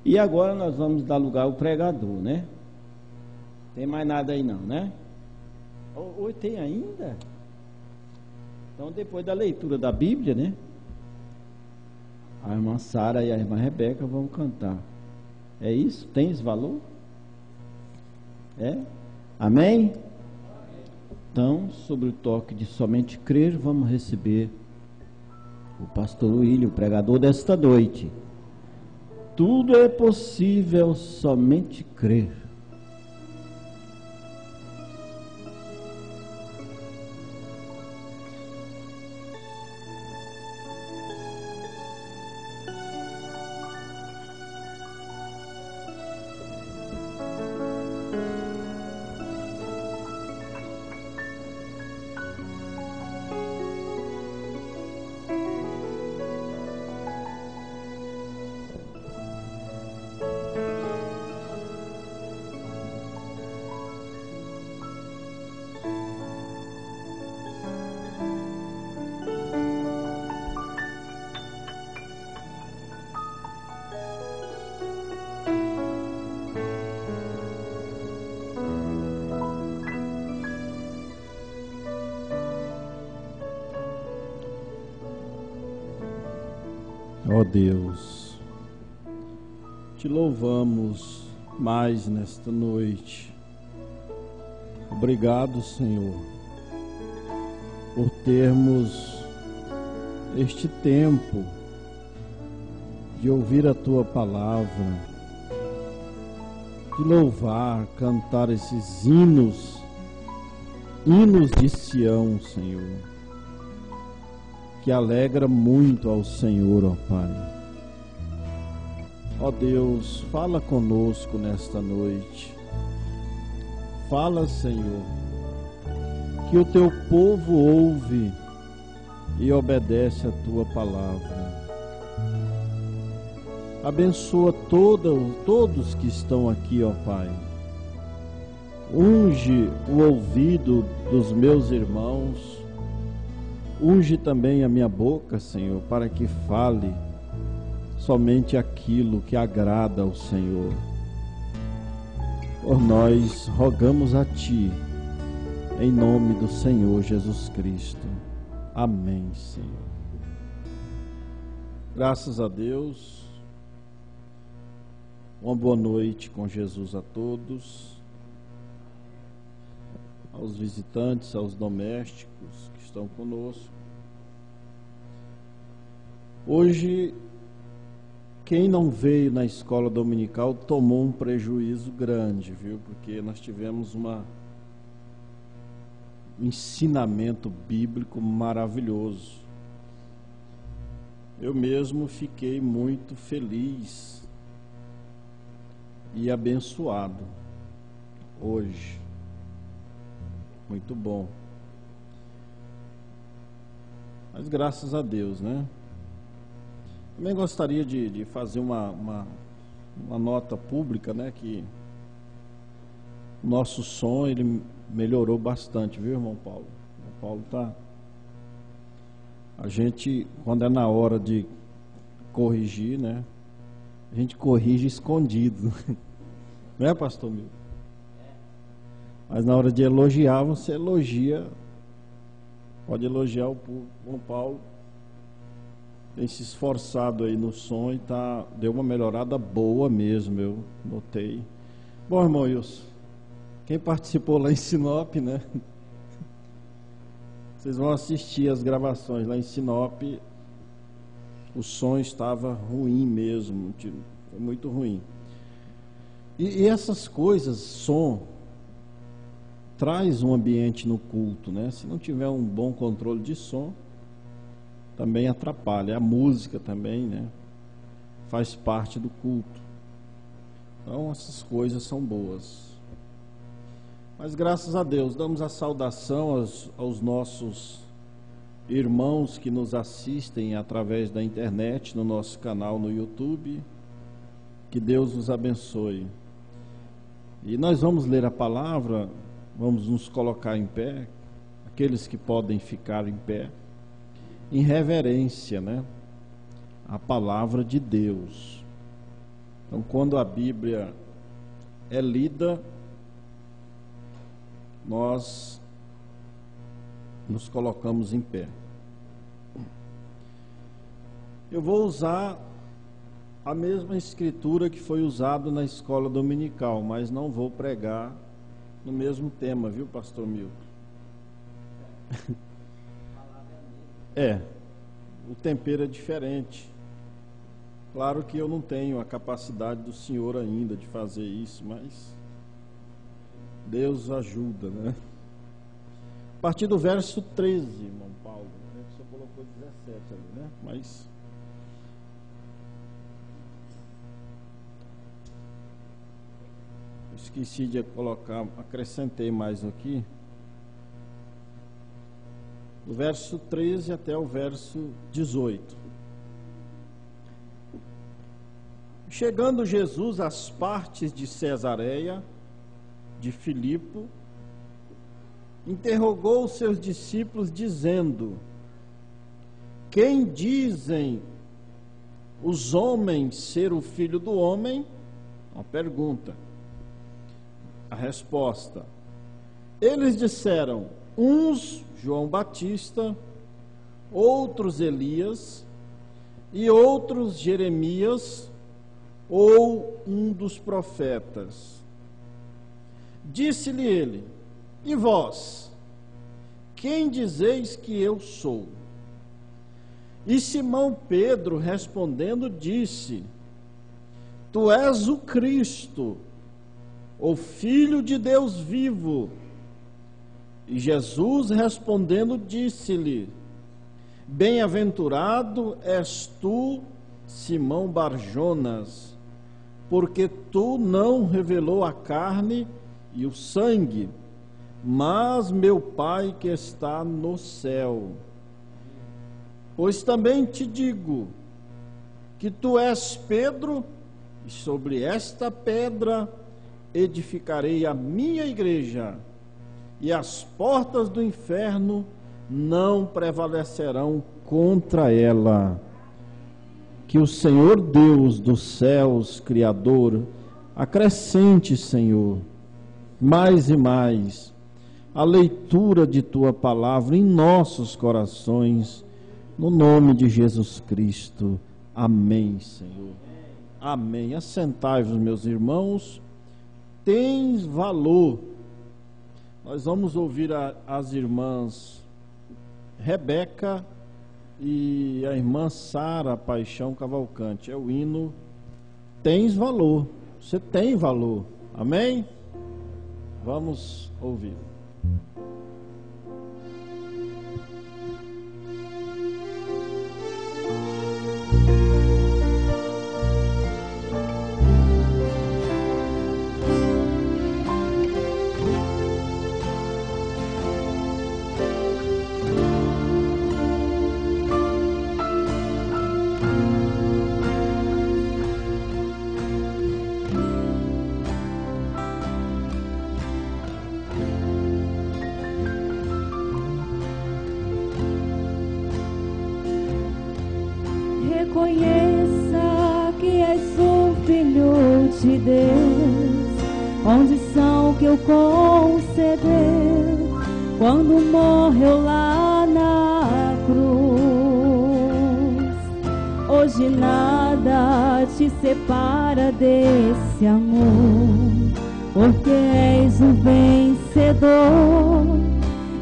E agora nós vamos dar lugar ao pregador, né? Tem mais nada aí não, né? Ou tem ainda? Então depois da leitura da Bíblia, né? A irmã Sara e a irmã Rebeca vão cantar. É isso? Tem esse valor? É? Amém? Então, sobre o toque de somente crer, vamos receber o pastor William, o pregador desta noite. Tudo é possível, somente crer. Ó Deus, te louvamos mais nesta noite. Obrigado, Senhor, por termos este tempo de ouvir a Tua palavra, de louvar, cantar esses hinos de Sião, Senhor, que alegra muito ao Senhor, ó Pai. Ó Deus, fala conosco nesta noite. Fala, Senhor, que o Teu povo ouve e obedece a Tua palavra. Abençoa todos que estão aqui, ó Pai. Unge o ouvido dos meus irmãos. Unge também a minha boca, Senhor, para que fale somente aquilo que agrada ao Senhor. Por nós rogamos a Ti, em nome do Senhor Jesus Cristo. Amém, Senhor. Graças a Deus. Uma boa noite com Jesus a todos, aos visitantes, aos domésticos que estão conosco. Hoje, quem não veio na escola dominical tomou um prejuízo grande, viu? Porque nós tivemos um ensinamento bíblico maravilhoso. Eu mesmo fiquei muito feliz e abençoado hoje. Muito bom. Mas graças a Deus, né? Também gostaria de fazer uma nota pública, né? Que o nosso som, ele melhorou bastante, viu, irmão Paulo? O irmão Paulo tá... A gente, quando é na hora de corrigir, né? A gente corrige escondido. Não é, pastor Milton? Mas na hora de elogiar, você elogia. Pode elogiar o irmão Paulo. Tem se esforçado aí no som e deu uma melhorada boa mesmo, eu notei. Bom, irmão Wilson, quem participou lá em Sinop, né? Vocês vão assistir as gravações lá em Sinop. O som estava ruim mesmo, foi muito ruim. E essas coisas, som, traz um ambiente no culto, né? Se não tiver um bom controle de som, também atrapalha. A música também, né? Faz parte do culto. Então essas coisas são boas. Mas graças a Deus, damos a saudação aos nossos irmãos que nos assistem através da internet, no nosso canal no YouTube. Que Deus os abençoe. E nós vamos ler a palavra, vamos nos colocar em pé, aqueles que podem ficar em pé, em reverência, né? A palavra de Deus. Então, quando a Bíblia é lida, nós nos colocamos em pé. Eu vou usar a mesma escritura que foi usada na escola dominical, mas não vou pregar no mesmo tema, viu, pastor Milton? O tempero é diferente. Claro que eu não tenho a capacidade do senhor ainda de fazer isso, mas Deus ajuda, né? A partir do verso 13, irmão Paulo, você colocou 17 ali, né? Mas esqueci de colocar, acrescentei mais aqui. Do verso 13 até o verso 18. Chegando Jesus às partes de Cesareia, de Filipe, interrogou os seus discípulos, dizendo: quem dizem os homens ser o Filho do Homem? Uma pergunta. A resposta: eles disseram, uns João Batista, outros Elias, e outros Jeremias, ou um dos profetas. Disse-lhe ele: e vós, quem dizeis que eu sou? E Simão Pedro respondendo disse: tu és o Cristo, o Filho de Deus vivo. E Jesus respondendo disse-lhe: bem-aventurado és tu, Simão Barjonas, porque tu não revelou a carne e o sangue, mas meu Pai que está no céu. Pois também te digo que tu és Pedro, e sobre esta pedra edificarei a minha igreja, e as portas do inferno não prevalecerão contra ela. Que o Senhor Deus dos céus, Criador, acrescente, Senhor, mais e mais a leitura de Tua palavra em nossos corações, no nome de Jesus Cristo. Amém, Senhor. Amém. Assentai-vos, meus irmãos. Tens valor. Nós vamos ouvir as irmãs Rebeca e a irmã Sara Paixão Cavalcante. É o hino Tens Valor. Você tem valor. Amém? Vamos ouvir. Reconheça que és o Filho de Deus, condição que eu concedeu quando morreu lá na cruz. Hoje nada te separa desse amor, porque és o vencedor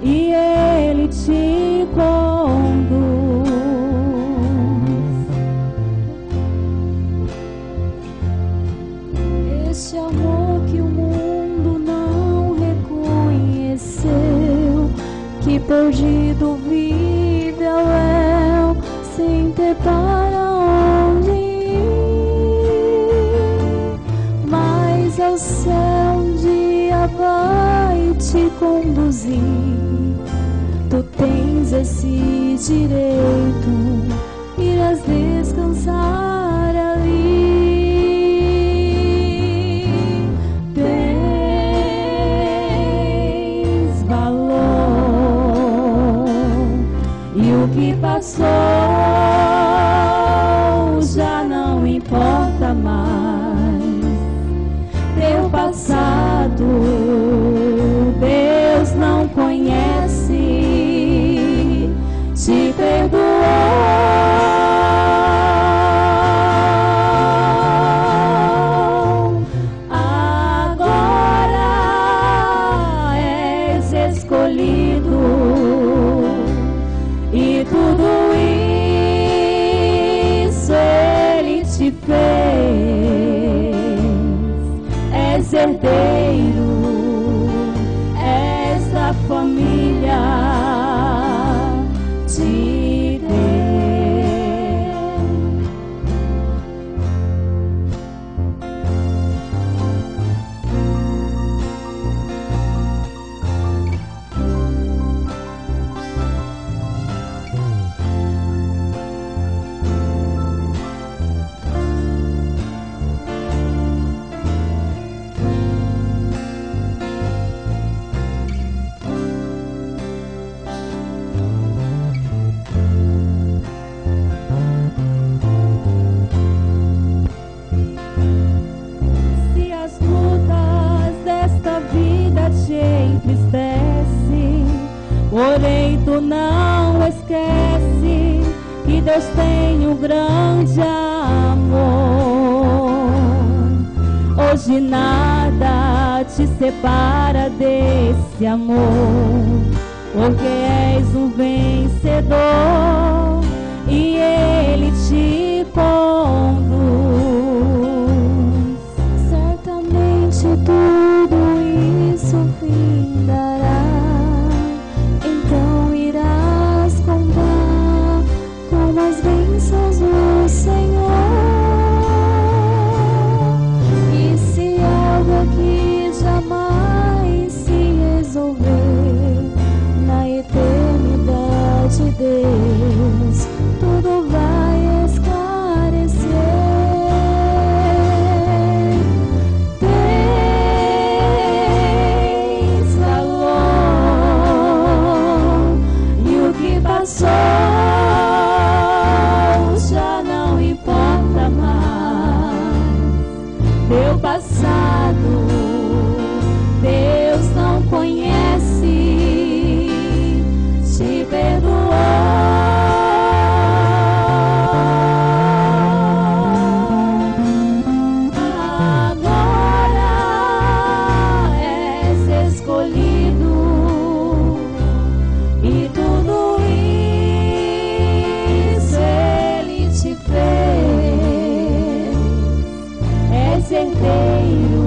e Ele te conduz. Este amor que o mundo não reconheceu, que perdido vive ao léu, sem ter para onde ir, mas ao céu um dia vai te conduzir. Tu tens esse direito, irás descansar ali. O que passou já não importa mais. és herdeiro, és da família de Deus. Porém tu não esquece que Deus tem um grande amor. Hoje nada te separa desse amor, porque és um vencedor e Ele te conduz. Certamente tudo isso findará. As bênçãos do Senhor. E se algo aqui jamais se resolver, na eternidade Deus tudo vai esclarecer. Tens valor e o que passou teu passado, Deus não conhece, te perdoou. Agora és escolhido e tudo isso Ele te fez. És herdeiro,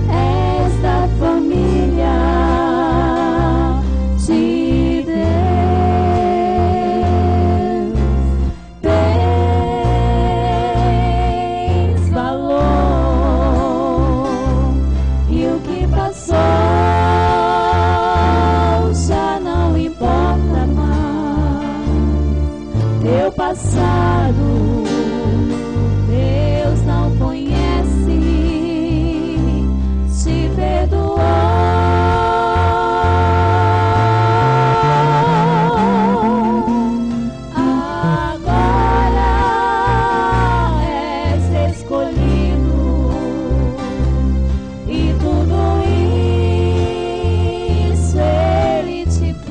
és da família de Deus. Tens valor e o que passou já não importa mais. Teu passado Deus não conhece, te perdoou. Agora és escolhido e tudo isso Ele te fez.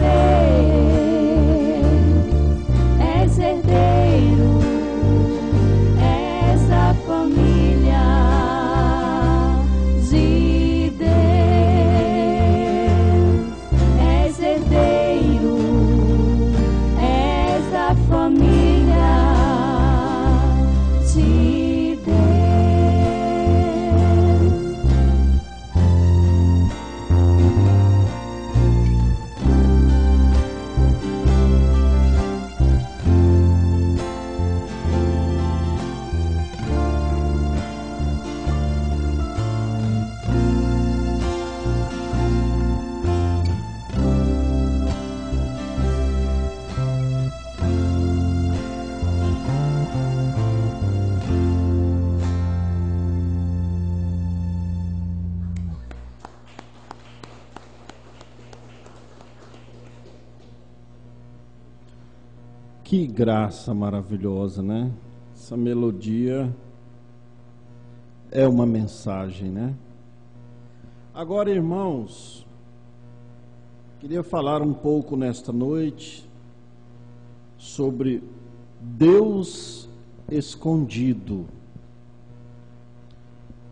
És herdeiro, és da família de Deus. És herdeiro, és da família de Deus. Que graça maravilhosa, né? Essa melodia é uma mensagem, né? Agora, irmãos, queria falar um pouco nesta noite sobre Deus escondido.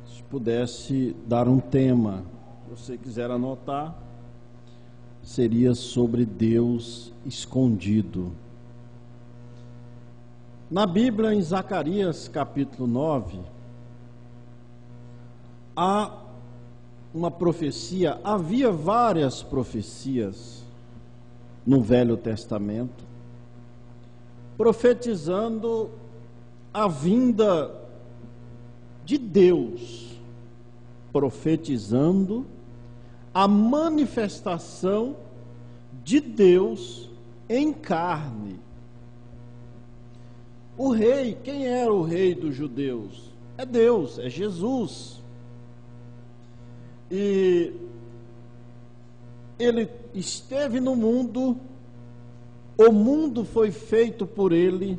Se pudesse dar um tema, se você quiser anotar, seria sobre Deus escondido. Na Bíblia, em Zacarias capítulo 9, há uma profecia, havia várias profecias no Velho Testamento, profetizando a vinda de Deus, profetizando a manifestação de Deus em carne. O rei, quem era o rei dos judeus? É Deus, é Jesus. E ele esteve no mundo, o mundo foi feito por ele,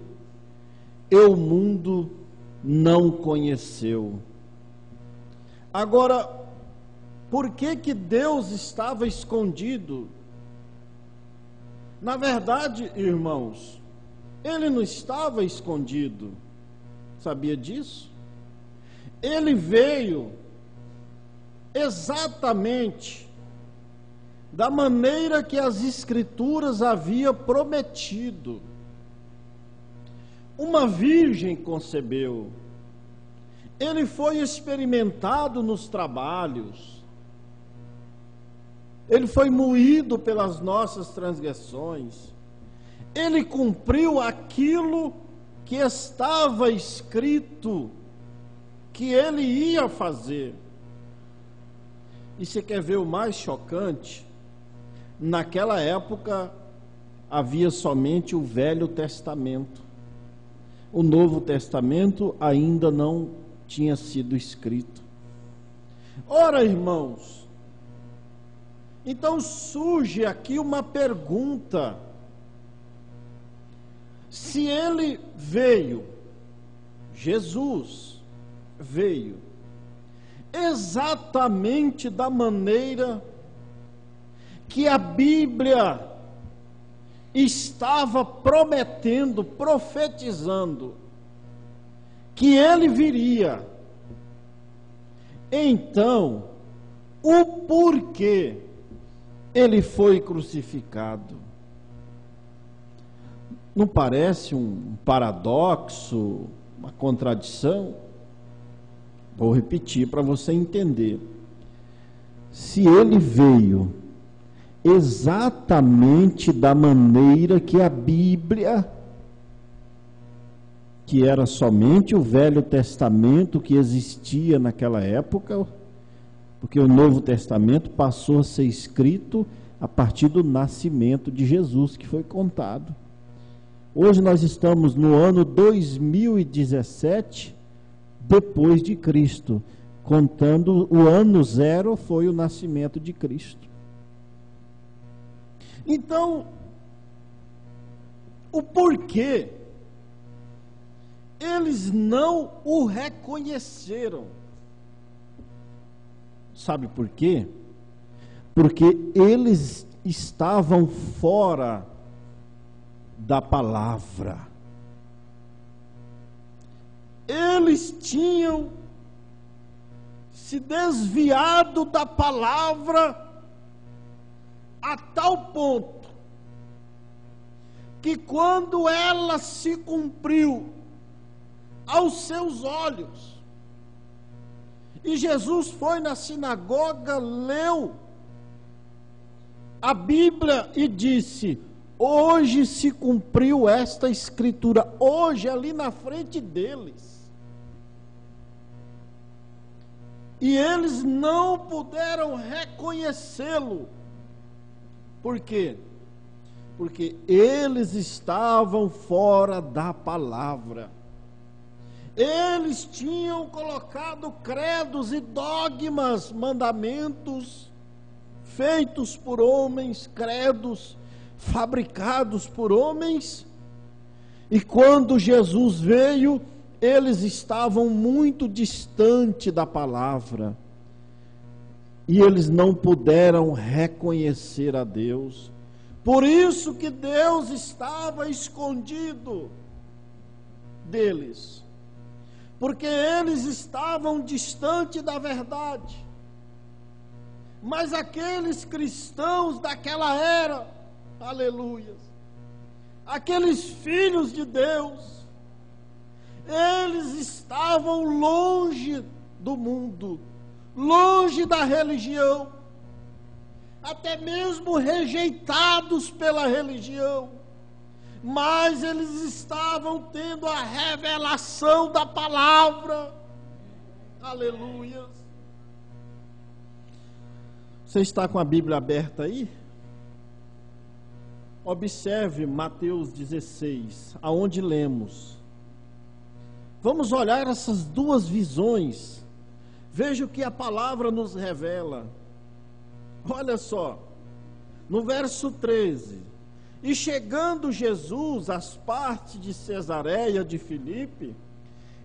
e o mundo não conheceu. Agora, por que que Deus estava escondido? Na verdade, irmãos, ele não estava escondido. Sabia disso? Ele veio exatamente da maneira que as Escrituras havia prometido. Uma virgem concebeu. Ele foi experimentado nos trabalhos. Ele foi moído pelas nossas transgressões. Ele cumpriu aquilo que estava escrito que ele ia fazer. E você quer ver o mais chocante? Naquela época havia somente o Velho Testamento. O Novo Testamento ainda não tinha sido escrito. Ora, irmãos, então surge aqui uma pergunta: se ele veio, Jesus veio exatamente da maneira que a Bíblia estava prometendo, profetizando, que ele viria, então, o porquê ele foi crucificado? Não parece um paradoxo, uma contradição? Vou repetir para você entender. Se ele veio exatamente da maneira que a Bíblia, que era somente o Velho Testamento que existia naquela época, porque o Novo Testamento passou a ser escrito a partir do nascimento de Jesus, que foi contado. Hoje nós estamos no ano 2017 depois de Cristo, contando o ano zero foi o nascimento de Cristo. Então, o porquê eles não o reconheceram? Sabe por quê? Porque eles estavam fora da palavra. Eles tinham se desviado da palavra a tal ponto que quando ela se cumpriu aos seus olhos, e Jesus foi na sinagoga, leu a Bíblia e disse: hoje se cumpriu esta escritura, hoje ali na frente deles. E eles não puderam reconhecê-lo. Por quê? Porque eles estavam fora da palavra. Eles tinham colocado credos e dogmas, mandamentos feitos por homens, credos fabricados por homens, e quando Jesus veio, eles estavam muito distante da palavra, e eles não puderam reconhecer a Deus. Por isso que Deus estava escondido deles, porque eles estavam distante da verdade. Mas aqueles cristãos daquela era, aleluia, aqueles filhos de Deus, eles estavam longe do mundo, longe da religião, até mesmo rejeitados pela religião, mas eles estavam tendo a revelação da palavra. Aleluia. Você está com a Bíblia aberta aí? Observe Mateus 16, aonde lemos. Vamos olhar essas duas visões. Veja o que a palavra nos revela. Olha só, no verso 13: e chegando Jesus às partes de Cesareia de Filipe,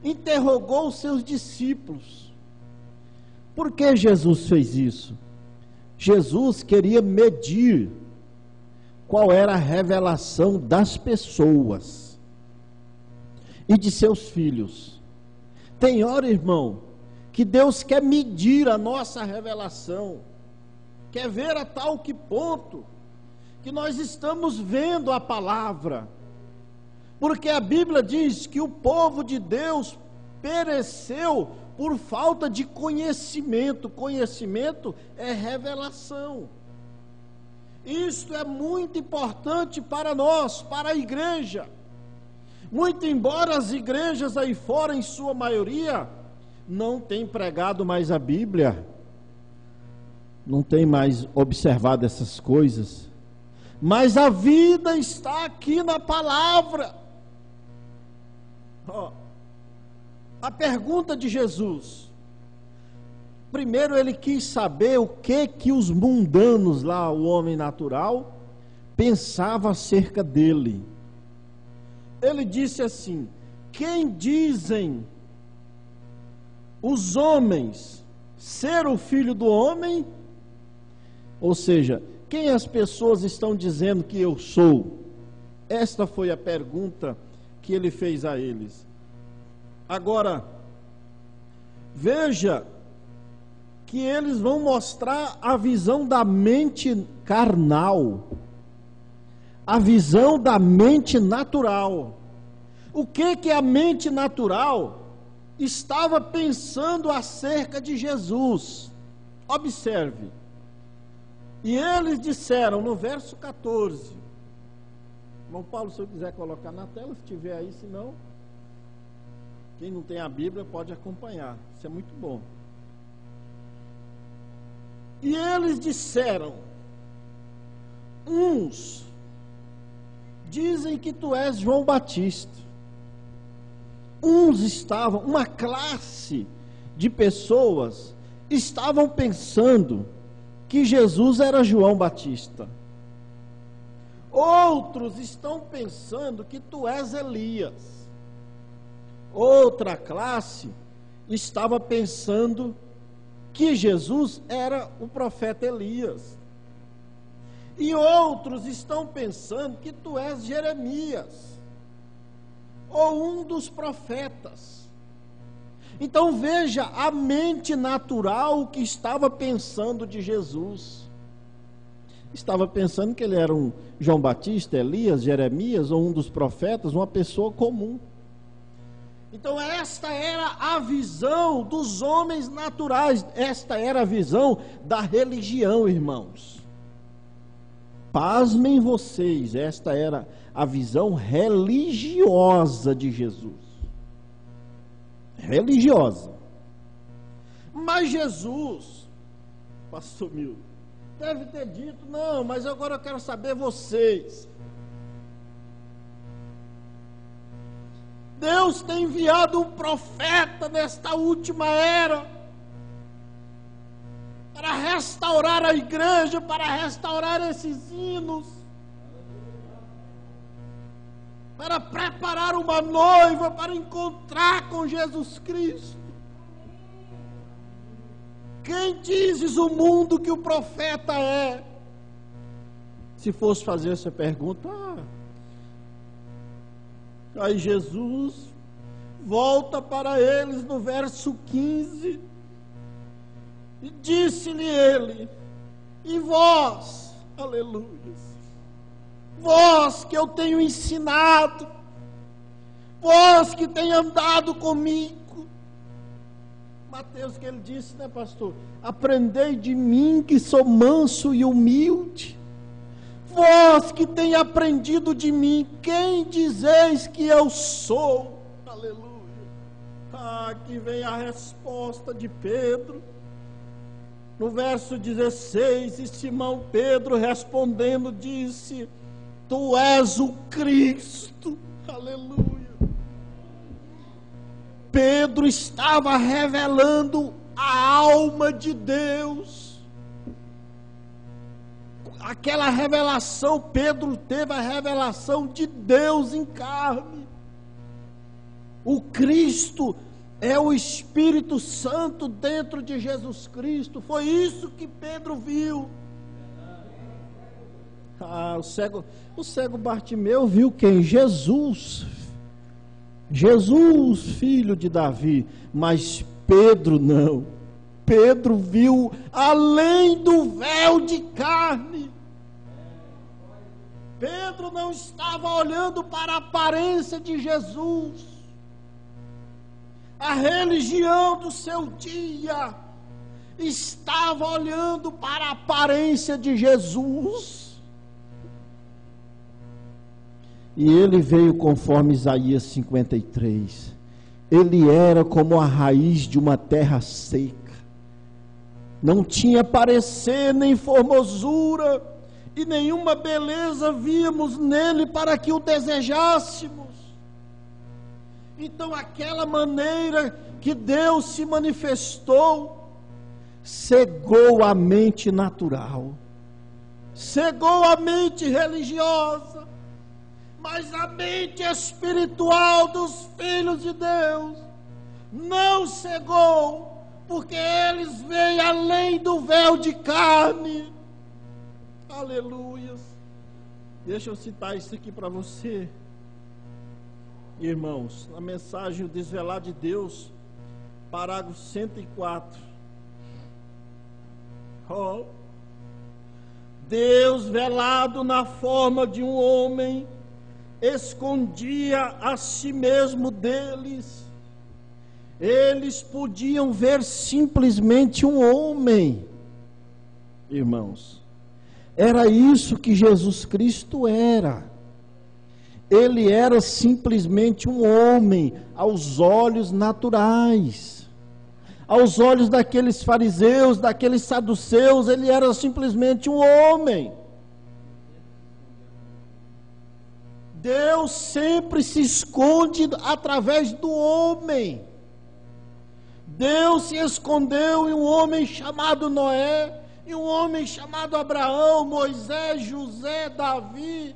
interrogou os seus discípulos. Por que Jesus fez isso? Jesus queria medir qual era a revelação das pessoas e de seus filhos. Tem hora, irmão, que Deus quer medir a nossa revelação, quer ver a tal que ponto que nós estamos vendo a palavra, porque a Bíblia diz que o povo de Deus pereceu por falta de conhecimento. Conhecimento é revelação. Isto é muito importante para nós, para a igreja. Muito embora as igrejas aí fora, em sua maioria, não tenham pregado mais a Bíblia, não tem mais observado essas coisas, mas a vida está aqui na palavra. A pergunta de Jesus, primeiro ele quis saber o que os mundanos lá, o homem natural, pensava acerca dele. Ele disse assim: quem dizem os homens ser o filho do homem? Ou seja, quem as pessoas estão dizendo que eu sou? Esta foi a pergunta que ele fez a eles. Agora, veja que eles vão mostrar a visão da mente carnal, a visão da mente natural. O que a mente natural estava pensando acerca de Jesus? Observe. E eles disseram no verso 14, irmão Paulo, se eu quiser colocar na tela, se tiver aí, se não, quem não tem a Bíblia pode acompanhar, isso é muito bom. E eles disseram: uns dizem que tu és João Batista. Uns estavam, uma classe de pessoas estavam pensando que Jesus era João Batista. Outros estão pensando que tu és Elias. Outra classe estava pensando que Jesus era o profeta Elias. E outros estão pensando que tu és Jeremias, ou um dos profetas. Então veja a mente natural que estava pensando de Jesus. Estava pensando que ele era um João Batista, Elias, Jeremias, ou um dos profetas, uma pessoa comum. Então esta era a visão dos homens naturais, esta era a visão da religião, irmãos. Pasmem vocês, esta era a visão religiosa de Jesus. Religiosa. Mas Jesus, pastor Milton, deve ter dito: não, mas agora eu quero saber vocês. Deus tem enviado um profeta nesta última era para restaurar a igreja, para restaurar esses hinos, para preparar uma noiva para encontrar com Jesus Cristo. Quem dizes o mundo que o profeta é? Se fosse fazer essa pergunta, aí Jesus volta para eles no verso 15 e disse-lhe ele: e vós, aleluia, vós que eu tenho ensinado, vós que tem andado comigo, Mateus, que ele disse, né, pastor? Aprendei de mim, que sou manso e humilde. Vós que tem aprendido de mim, quem dizeis que eu sou? Aleluia. Aqui vem a resposta de Pedro. No verso 16, e Simão Pedro respondendo disse: Tu és o Cristo. Aleluia. Pedro estava revelando a alma de Deus. Aquela revelação, Pedro teve a revelação de Deus em carne. O Cristo é o Espírito Santo dentro de Jesus Cristo. Foi isso que Pedro viu. O cego Bartimeu viu quem? Jesus. Jesus, filho de Davi. Mas Pedro não. Pedro viu além do véu de carne. Pedro não estava olhando para a aparência de Jesus. A religião do seu dia estava olhando para a aparência de Jesus. E ele veio conforme Isaías 53. Ele era como a raiz de uma terra seca. Não tinha parecer nem formosura, e nenhuma beleza víamos nele para que o desejássemos. Então aquela maneira que Deus se manifestou, cegou a mente natural, cegou a mente religiosa, mas a mente espiritual dos filhos de Deus não cegou, porque eles veem além do véu de carne. Aleluias. Deixa eu citar isso aqui para você, irmãos, a mensagem O Desvelar de Deus, parágrafo 104. Deus velado na forma de um homem, escondia a si mesmo deles. Eles podiam ver simplesmente um homem, irmãos. Era isso que Jesus Cristo era. Ele era simplesmente um homem aos olhos naturais. Aos olhos daqueles fariseus, daqueles saduceus, ele era simplesmente um homem. Deus sempre se esconde através do homem. Deus se escondeu em um homem chamado Noé, em um homem chamado Abraão, Moisés, José, Davi,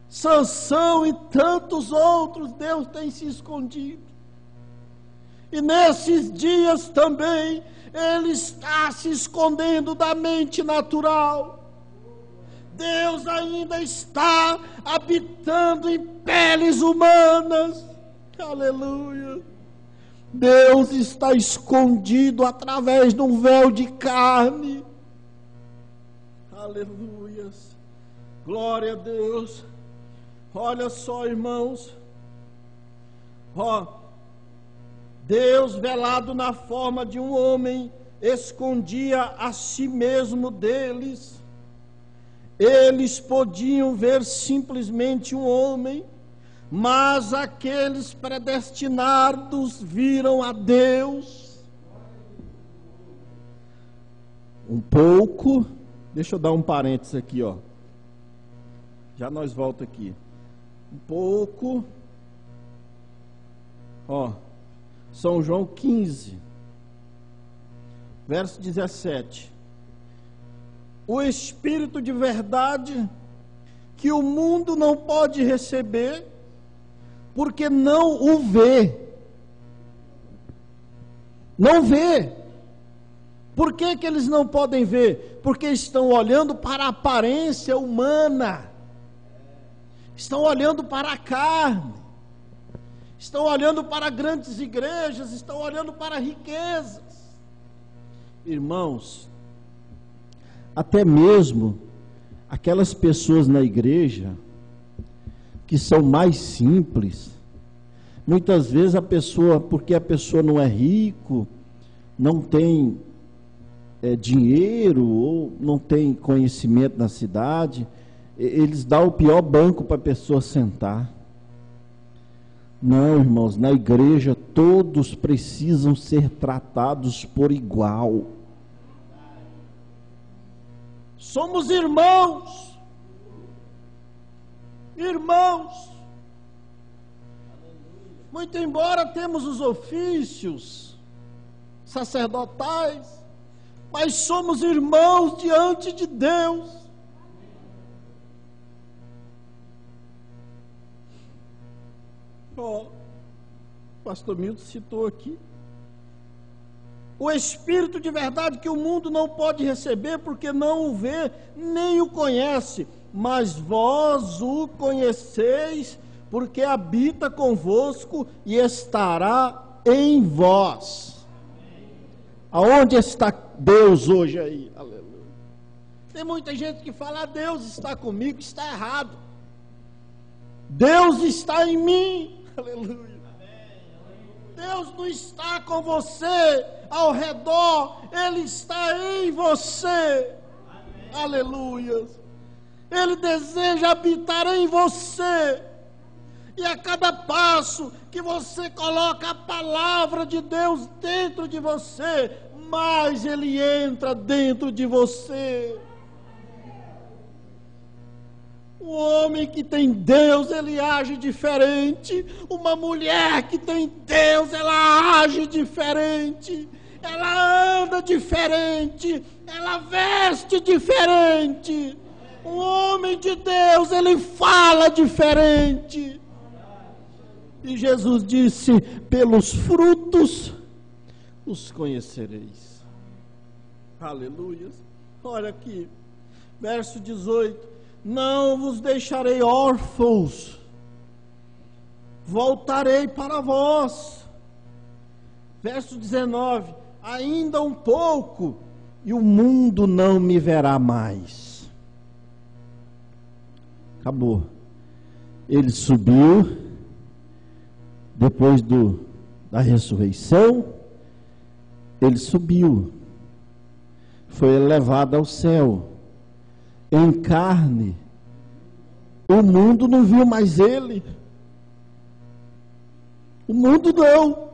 Sansão e tantos outros. Deus tem se escondido. E nesses dias também Ele está se escondendo da mente natural. Deus ainda está habitando em peles humanas. Aleluia. Deus está escondido através de um véu de carne. Aleluia. Glória a Deus. Olha só, irmãos. Deus velado na forma de um homem escondia a si mesmo deles. Eles podiam ver simplesmente um homem, mas aqueles predestinados viram a Deus. Um pouco, deixa eu dar um parênteses aqui, já nós volta aqui. Um pouco, São João 15, verso 17. O Espírito de verdade, que o mundo não pode receber, porque não o vê. Não vê. Por que que eles não podem ver? Porque estão olhando para a aparência humana. Estão olhando para a carne. Estão olhando para grandes igrejas, estão olhando para riquezas. Irmãos, até mesmo aquelas pessoas na igreja que são mais simples, Muitas vezes a pessoa, porque a pessoa não é rico, não tem dinheiro ou não tem conhecimento na cidade, eles dão o pior banco para a pessoa sentar. Não, irmãos, na igreja todos precisam ser tratados por igual. Somos irmãos. Irmãos. Muito embora temos os ofícios sacerdotais, mas somos irmãos diante de Deus. O pastor Milton citou aqui o Espírito de verdade que o mundo não pode receber porque não o vê nem o conhece, mas vós o conheceis porque habita convosco e estará em vós. Aonde está Deus hoje aí? Aleluia. Tem muita gente que fala: Deus está comigo. Está errado. Deus está em mim. Aleluia. Deus não está com você ao redor, Ele está em você. Aleluia. Ele deseja habitar em você. E a cada passo que você coloca a palavra de Deus dentro de você, mais Ele entra dentro de você. Um homem que tem Deus, ele age diferente. Uma mulher que tem Deus, ela age diferente. Ela anda diferente. Ela veste diferente. Um homem de Deus, ele fala diferente. E Jesus disse: pelos frutos os conhecereis. Aleluia. Olha aqui, verso 18: não vos deixarei órfãos, voltarei para vós. Verso 19: ainda um pouco e o mundo não me verá mais. Acabou. Ele subiu depois da ressurreição. Ele subiu, foi elevado ao céu em carne. O mundo não viu mais ele. O mundo não.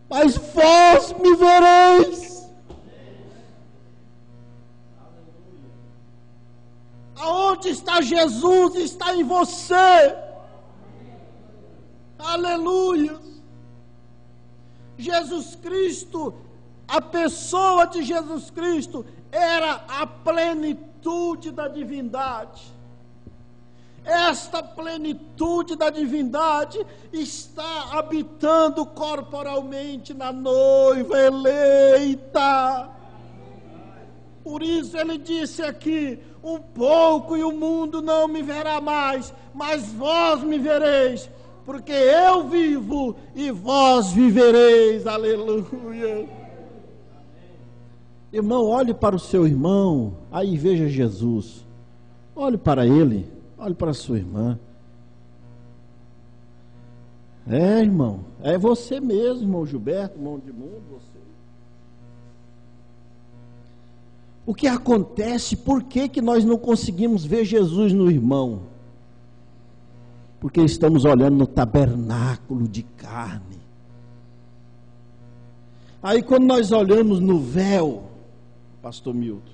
Mas vós me vereis. Aonde está Jesus? Está em você. Aleluia. Jesus Cristo, a pessoa de Jesus Cristo era a plenitude da divindade. Esta plenitude da divindade está habitando corporalmente na noiva eleita. Por isso ele disse aqui: um pouco e o mundo não me verá mais, mas vós me vereis, porque eu vivo e vós vivereis. Aleluia. Irmão, olhe para o seu irmão, aí veja Jesus. Olhe para ele, olhe para a sua irmã. Irmão, é você mesmo, irmão Gilberto, irmão Edmundo, você. O que acontece? Por que nós não conseguimos ver Jesus no irmão? Porque estamos olhando no tabernáculo de carne. Aí quando nós olhamos no véu, pastor Milton,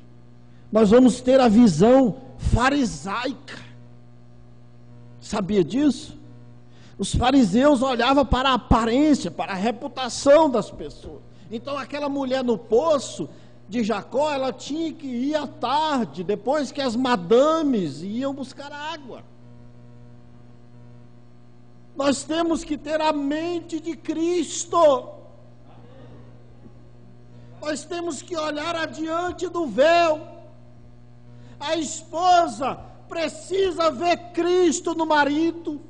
nós vamos ter a visão farisaica. Sabia disso? Os fariseus olhavam para a aparência, para a reputação das pessoas. Então aquela mulher no poço de Jacó, ela tinha que ir à tarde, depois que as madames iam buscar água. Nós temos que ter a mente de Cristo. Nós temos que olhar adiante do véu. A esposa precisa ver Cristo no marido.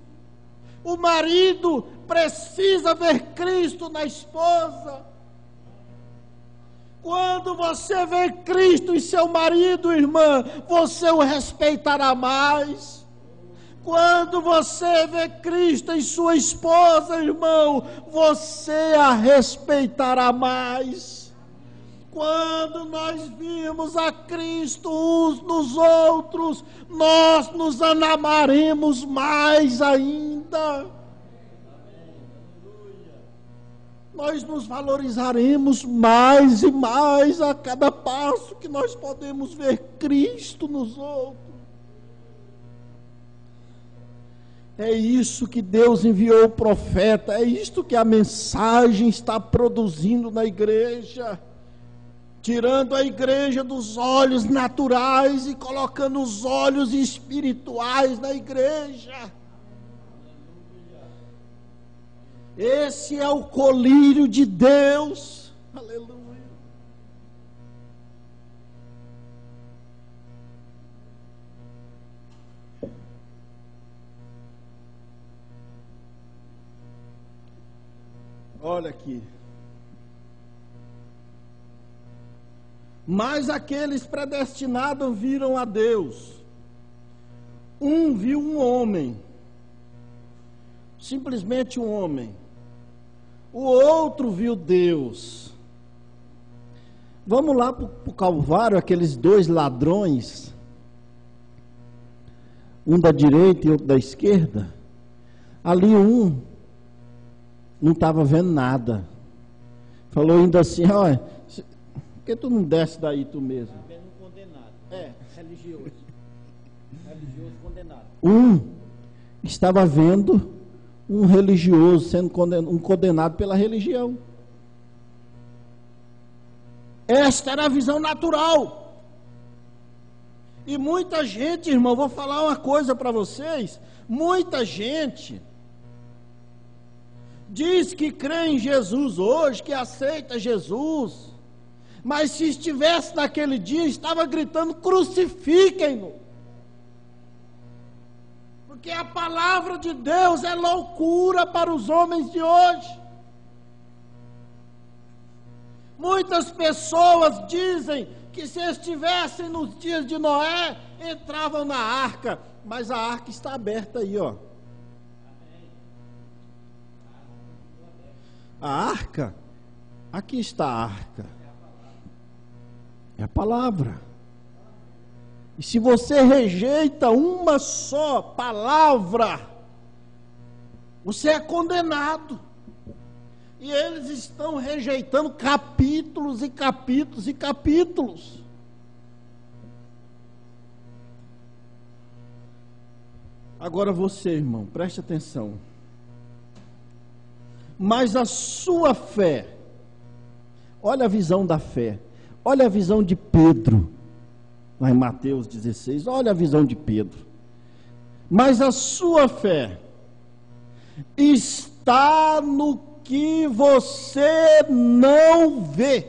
O marido precisa ver Cristo na esposa. Quando você vê Cristo em seu marido, irmã, você o respeitará mais. Quando você vê Cristo em sua esposa, irmão, você a respeitará mais. Quando nós vimos a Cristo uns nos outros, nós nos amaremos mais ainda. Nós nos valorizaremos mais e mais a cada passo que nós podemos ver Cristo nos outros. É isso que Deus enviou o profeta, é isto que a mensagem está produzindo na igreja, tirando a igreja dos olhos naturais e colocando os olhos espirituais na igreja. Esse é o colírio de Deus. Aleluia. Olha aqui. Mas aqueles predestinados viram a Deus. Um viu um homem, simplesmente um homem. O outro viu Deus. Vamos lá para o Calvário, aqueles dois ladrões, um da direita e outro da esquerda. Ali um não estava vendo nada. Falou ainda assim: olha, por que tu não desce daí tu mesmo? Está vendo um condenado. É, religioso. Religioso condenado. Um estava vendo um religioso sendo condenado pela religião. Esta era a visão natural. E muita gente, irmão, vou falar uma coisa para vocês. Muita gente diz que crê em Jesus hoje, que aceita Jesus, mas se estivesse naquele dia, estava gritando: crucifiquem-no. Porque a palavra de Deus é loucura para os homens de hoje. Muitas pessoas dizem que se estivessem nos dias de Noé, entravam na arca, mas a arca está aberta aí, ó. A arca, aqui está a arca. É a palavra. E se você rejeita uma só palavra, você é condenado. E eles estão rejeitando capítulos e capítulos e capítulos. Agora você, irmão, preste atenção. Mas a sua fé, olha a visão da fé, olha a visão de Pedro, lá em Mateus 16, olha a visão de Pedro. Mas a sua fé está no que você não vê.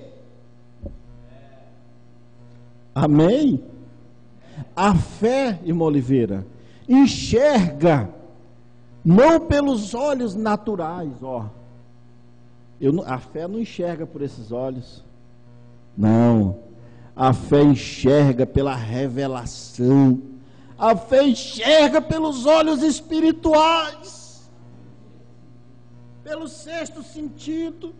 Amém? A fé, irmão Oliveira, enxerga não pelos olhos naturais, ó. A fé não enxerga por esses olhos. Não. A fé enxerga pela revelação. A fé enxerga pelos olhos espirituais, pelo sexto sentido.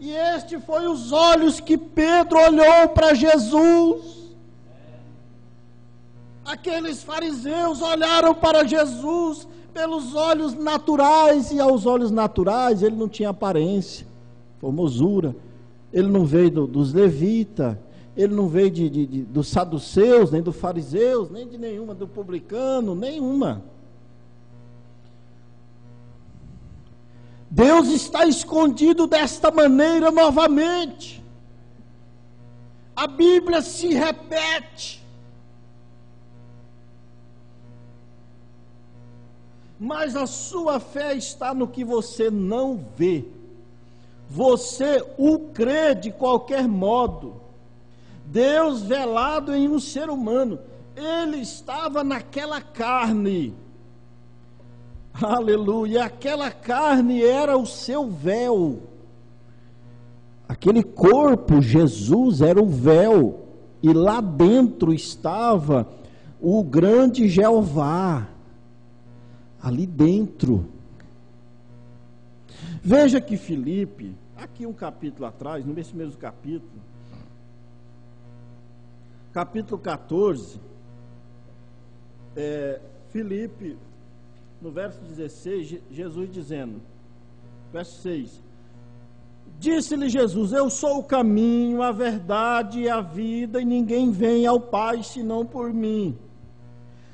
E este foi os olhos que Pedro olhou para Jesus. Aqueles fariseus olharam para Jesus pelos olhos naturais, e aos olhos naturais ele não tinha aparência, formosura. Ele não veio dos levitas, ele não veio dos saduceus, nem dos fariseus, nem de nenhuma, do publicano, nenhuma. Deus está escondido desta maneira novamente. A Bíblia se repete. Mas a sua fé está no que você não vê. Você o crê de qualquer modo. Deus velado em um ser humano, ele estava naquela carne. Aleluia. Aquela carne era o seu véu. Aquele corpo, Jesus, era o véu. E lá dentro estava o grande Jeová. ali dentro. Veja que Filipe, aqui um capítulo atrás, nesse mesmo capítulo, capítulo 14, Filipe, no verso 16, Jesus dizendo, verso 6, disse-lhe Jesus, eu sou o caminho, a verdade e a vida, e ninguém vem ao Pai senão por mim.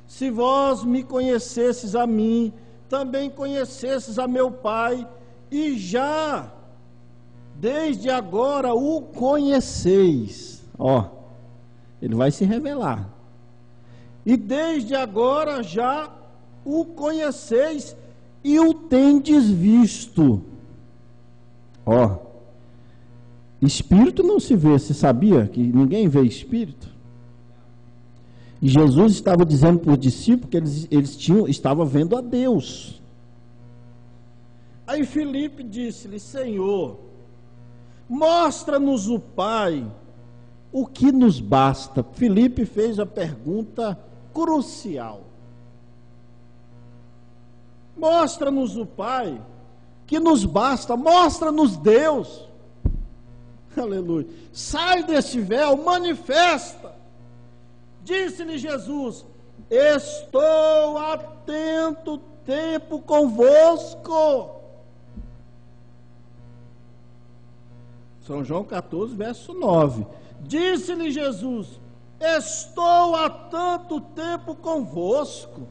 Se vós me conhecesses a mim, também conhecesses a meu Pai, e já desde agora o conheceis. Ele vai se revelar. E desde agora já o conheceis e o tendes visto. Espírito não se vê. Você sabia que ninguém vê espírito? E Jesus estava dizendo para os discípulos que eles estavam vendo a Deus. Aí Filipe disse-lhe, Senhor, mostra-nos o Pai, o que nos basta. Filipe fez a pergunta crucial. Mostra-nos o Pai, que nos basta, mostra-nos Deus. Aleluia. Sai desse véu, manifesta. Disse-lhe Jesus, estou há tanto tempo convosco. São João 14, verso 9. Disse-lhe Jesus, estou há tanto tempo convosco.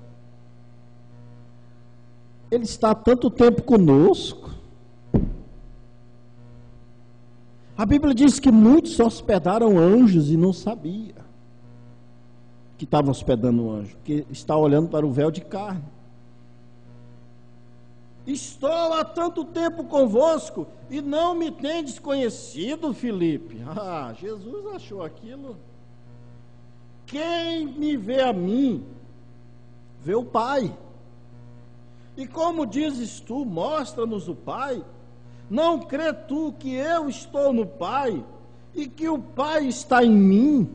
Ele está há tanto tempo conosco. A Bíblia diz que muitos hospedaram anjos e não sabia que estavam hospedando um anjo, que está olhando para o véu de carne. Estou há tanto tempo convosco e não me tendes conhecido, Filipe. Jesus achou aquilo. Quem me vê a mim, vê o Pai. E como dizes tu, mostra-nos o Pai. Não crê tu que eu estou no Pai e que o Pai está em mim?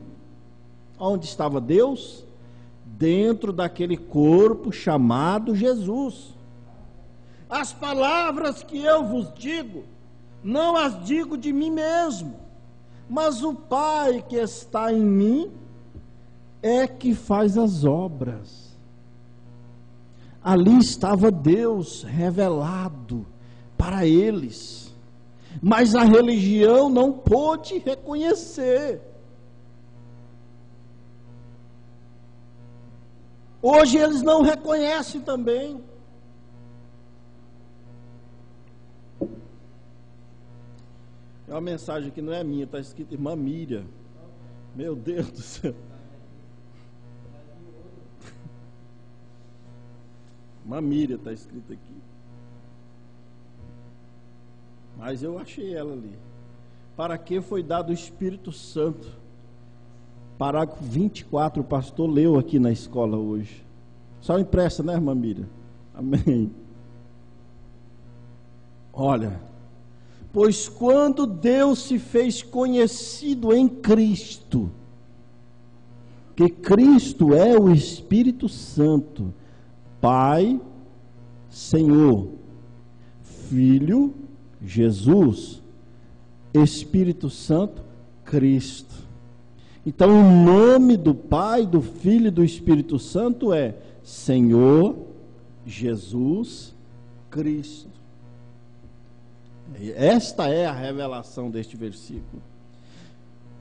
Onde estava Deus? Dentro daquele corpo chamado Jesus. As palavras que eu vos digo, não as digo de mim mesmo, mas o Pai que está em mim é que faz as obras. Ali estava Deus revelado para eles, mas a religião não pôde reconhecer. Hoje eles não reconhecem também. É uma mensagem que não é minha, está escrito irmã Miriam. Meu Deus do céu. Irmã Miriam está escrito aqui. Mas eu achei ela ali. Para que foi dado o Espírito Santo? Parágrafo 24, o pastor leu aqui na escola hoje. Só impressa, né, irmã Miriam? Amém. Olha, pois quando Deus se fez conhecido em Cristo, que Cristo é o Espírito Santo, Pai, Senhor, Filho, Jesus, Espírito Santo, Cristo. Então o nome do Pai, do Filho e do Espírito Santo é Senhor, Jesus, Cristo. Esta é a revelação deste versículo.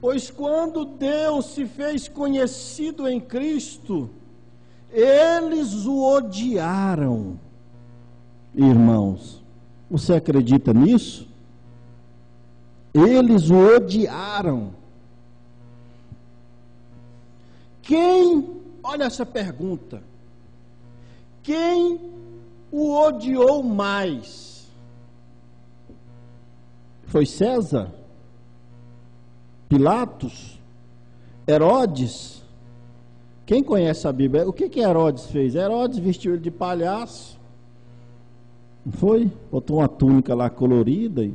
Pois quando Deus se fez conhecido em Cristo, eles o odiaram. Irmãos, você acredita nisso? Eles o odiaram. Olha essa pergunta, quem o odiou mais? Foi César? Pilatos? Herodes? Quem conhece a Bíblia? O que Herodes fez? Herodes vestiu ele de palhaço, não foi? Botou uma túnica lá colorida.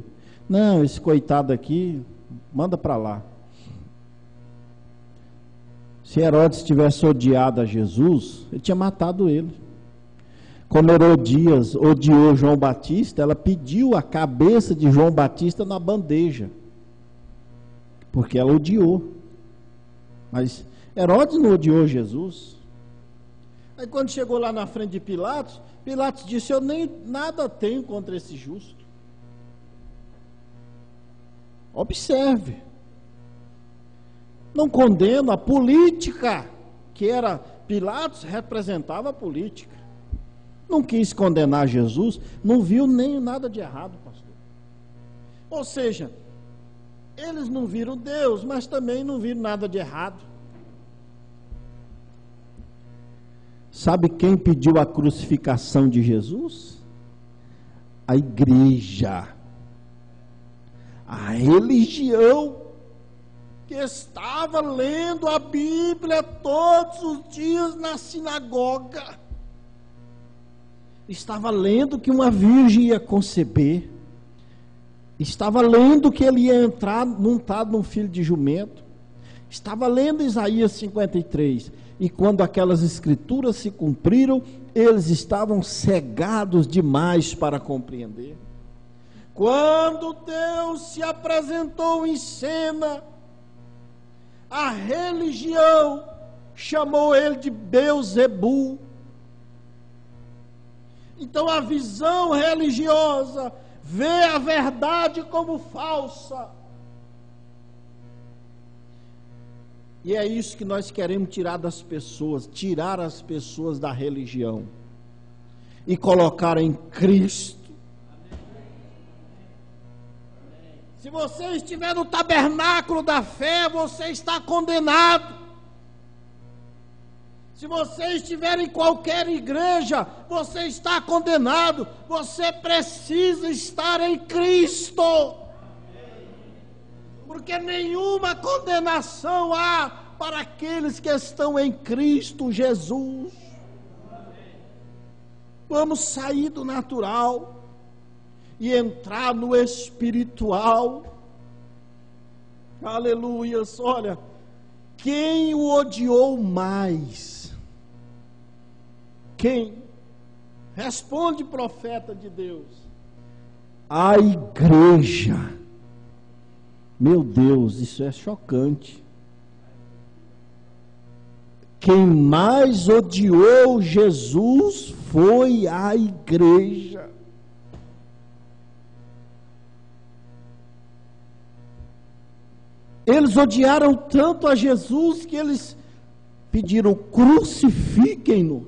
Não, esse coitado aqui, manda para lá. Se Herodes tivesse odiado a Jesus, ele tinha matado ele. Como Herodias odiou João Batista, ela pediu a cabeça de João Batista na bandeja, porque ela odiou. Mas Herodes não odiou Jesus. Aí quando chegou lá na frente de Pilatos, Pilatos disse: eu nem nada tenho contra esse justo. Observe, não condeno a política, que era Pilatos, representava a política. Não quis condenar Jesus, não viu nem nada de errado, pastor. Ou seja, eles não viram Deus, mas também não viram nada de errado. Sabe quem pediu a crucificação de Jesus? A igreja, a religião, que estava lendo a Bíblia todos os dias na sinagoga. Estava lendo que uma virgem ia conceber. Estava lendo que ele ia entrar montado num filho de jumento. Estava lendo Isaías 53. E quando aquelas escrituras se cumpriram, eles estavam cegados demais para compreender. Quando Deus se apresentou em cena, a religião chamou ele de Beuzebu. Então a visão religiosa vê a verdade como falsa. E é isso que nós queremos tirar das pessoas, tirar as pessoas da religião e colocar em Cristo. Se você estiver no tabernáculo da fé, você está condenado. Se você estiver em qualquer igreja, você está condenado. Você precisa estar em Cristo. Porque nenhuma condenação há para aqueles que estão em Cristo Jesus. Vamos sair do natural e entrar no espiritual. Aleluias. Olha, quem o odiou mais? Quem? Responde, profeta de Deus. A igreja. Meu Deus, isso é chocante. Quem mais odiou Jesus foi a igreja. Eles odiaram tanto a Jesus que eles pediram: crucifiquem-no,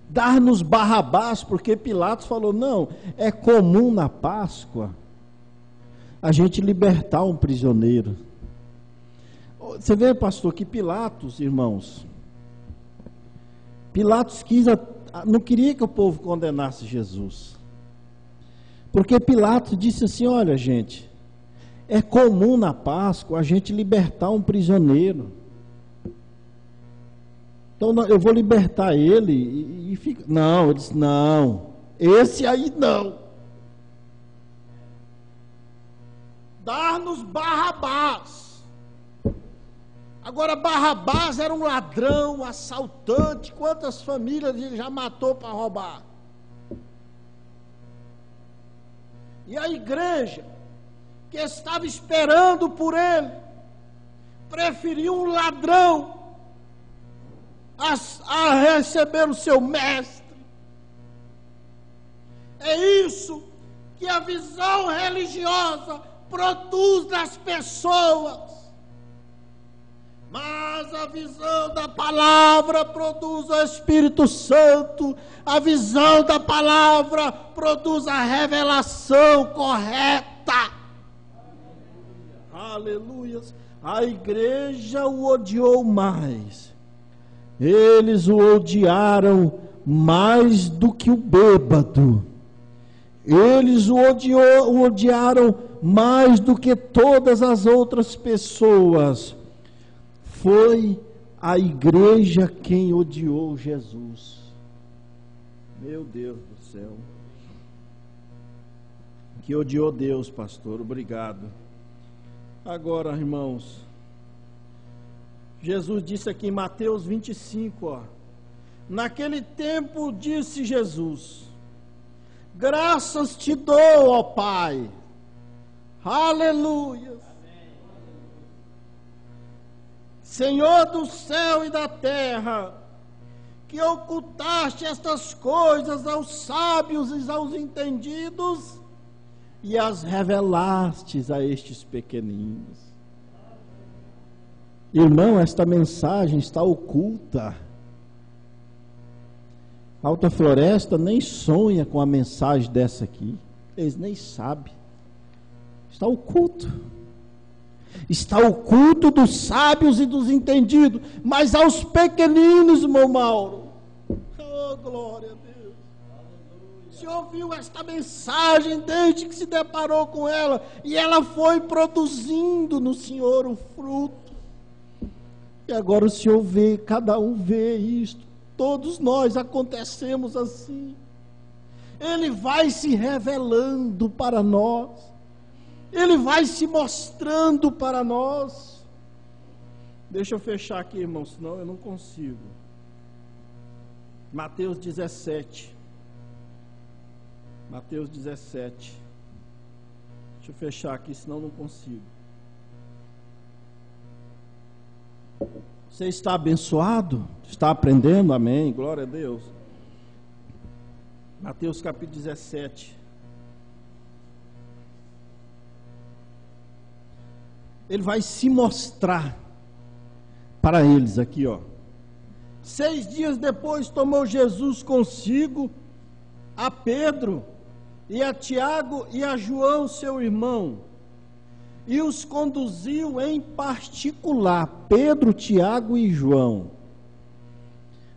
dar-nos Barrabás, porque Pilatos falou: não, é comum na Páscoa a gente libertar um prisioneiro. Você vê, pastor, que Pilatos, irmãos, Pilatos não queria que o povo condenasse Jesus, porque Pilatos disse assim: olha, gente, é comum na Páscoa a gente libertar um prisioneiro. Então eu vou libertar ele e fica. Não, ele disse: não, esse aí não. Dar-nos Barrabás. Agora, Barrabás era um ladrão, assaltante. Quantas famílias ele já matou para roubar? E a igreja, que estava esperando por ele, preferiu um ladrão a receber o seu mestre. É isso que a visão religiosa produz nas pessoas. Mas a visão da palavra produz o Espírito Santo. A visão da palavra produz a revelação correta. Aleluia. A igreja o odiou mais. Eles o odiaram mais do que o bêbado. Eles o odiaram mais do que todas as outras pessoas. Foi a igreja quem odiou Jesus. Meu Deus do céu. Que odiou Deus, pastor. Obrigado. Agora, irmãos, Jesus disse aqui em Mateus 25, Naquele tempo disse Jesus: graças te dou, ó Pai. Aleluia. Senhor do céu e da terra, que ocultaste estas coisas aos sábios e aos entendidos e as revelastes a estes pequeninos. Irmão, esta mensagem está oculta. Alta Floresta nem sonha com a mensagem dessa aqui. Eles nem sabem. Está oculto. Está oculto dos sábios e dos entendidos. Mas aos pequeninos, irmão Mauro. Oh, glória a Deus. O senhor ouviu esta mensagem desde que se deparou com ela. E ela foi produzindo no senhor o fruto. E agora o senhor vê, cada um vê isto. Todos nós acontecemos assim. Ele vai se revelando para nós. Ele vai se mostrando para nós. Deixa eu fechar aqui, irmão, senão eu não consigo. Mateus 17. Mateus 17. Deixa eu fechar aqui, senão eu não consigo. Você está abençoado? Está aprendendo? Amém. Glória a Deus. Mateus capítulo 17. Ele vai se mostrar para eles aqui, ó. 6 dias depois tomou Jesus consigo a Pedro e a Tiago e a João, seu irmão, e os conduziu em particular, Pedro, Tiago e João.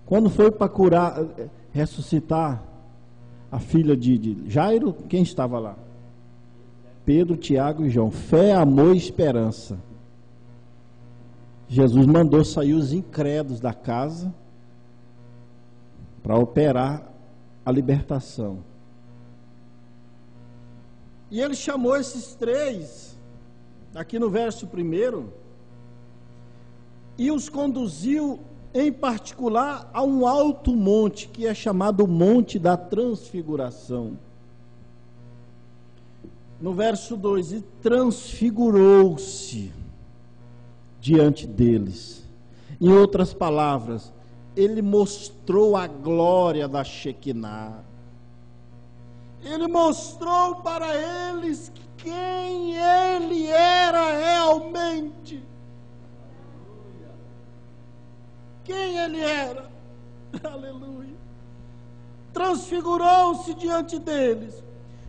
Quando foi para curar, ressuscitar a filha de Jairo, quem estava lá? Pedro, Tiago e João. Fé, amor e esperança. Jesus mandou sair os incrédulos da casa para operar a libertação. E ele chamou esses 3, aqui no verso 1, e os conduziu em particular a um alto monte, que é chamado Monte da Transfiguração. No verso 2, e transfigurou-se diante deles. Em outras palavras, ele mostrou a glória da Shekinah. Ele mostrou para eles quem ele era realmente. Quem ele era. Aleluia. Transfigurou-se diante deles.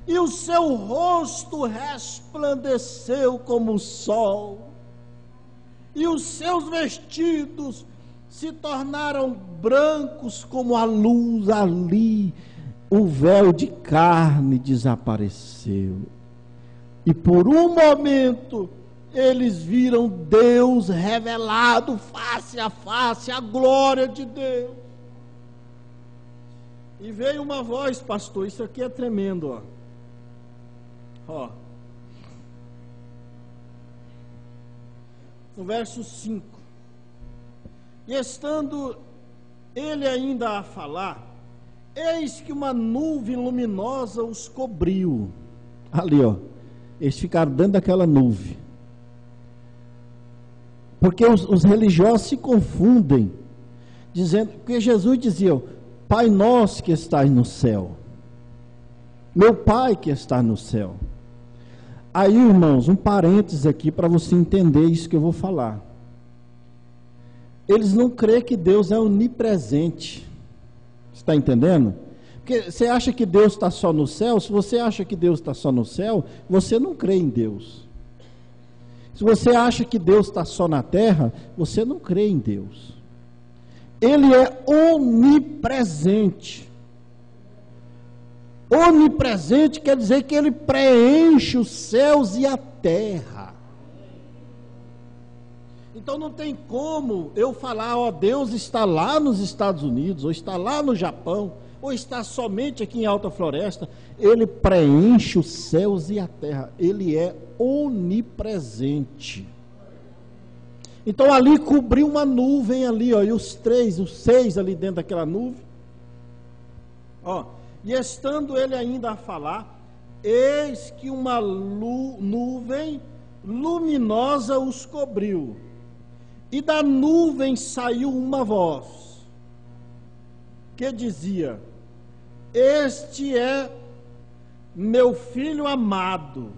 E o seu rosto resplandeceu como o sol. E os seus vestidos se tornaram brancos como a luz ali. O véu de carne desapareceu. E por um momento eles viram Deus revelado face a face, a glória de Deus. E veio uma voz, pastor, isso aqui é tremendo, ó. Ó. No verso 5. E estando ele ainda a falar, eis que uma nuvem luminosa os cobriu. Ali, ó. Eles ficaram dentro daquela nuvem. Porque os religiosos se confundem, dizendo, porque Jesus dizia, Pai nosso que estás no céu, meu Pai que está no céu. Aí, irmãos, um parênteses aqui para você entender isso que eu vou falar. Eles não creem que Deus é onipresente. Você está entendendo? Porque você acha que Deus está só no céu? Se você acha que Deus está só no céu, você não crê em Deus. Se você acha que Deus está só na terra, você não crê em Deus. Ele é onipresente. Onipresente quer dizer que ele preenche os céus e a terra. Então não tem como eu falar, ó, Deus está lá nos Estados Unidos, ou está lá no Japão, ou está somente aqui em Alta Floresta. Ele preenche os céus e a terra. Ele é onipresente. Então ali cobriu uma nuvem ali, ó, e os seis ali dentro daquela nuvem. Ó, e estando ele ainda a falar, eis que uma nuvem luminosa os cobriu, e da nuvem saiu uma voz, que dizia: este é meu filho amado,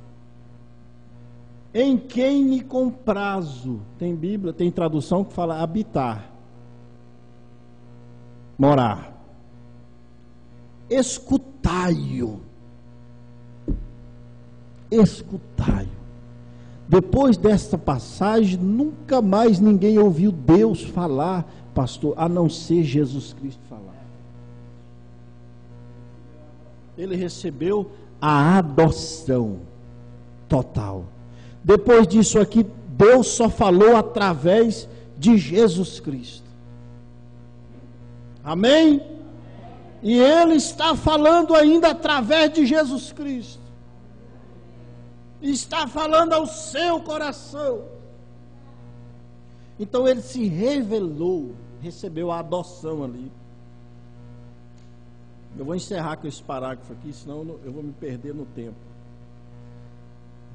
em quem me comprazo. Tem Bíblia, tem tradução que fala habitar, morar. Escutai-o. Escutai-o. Depois desta passagem, nunca mais ninguém ouviu Deus falar, pastor, a não ser Jesus Cristo falar. Ele recebeu a adoção total. Depois disso aqui, Deus só falou através de Jesus Cristo. Amém? E Ele está falando ainda através de Jesus Cristo. Está falando ao seu coração. Então Ele se revelou, recebeu a adoção ali. Eu vou encerrar com esse parágrafo aqui, senão eu vou me perder no tempo.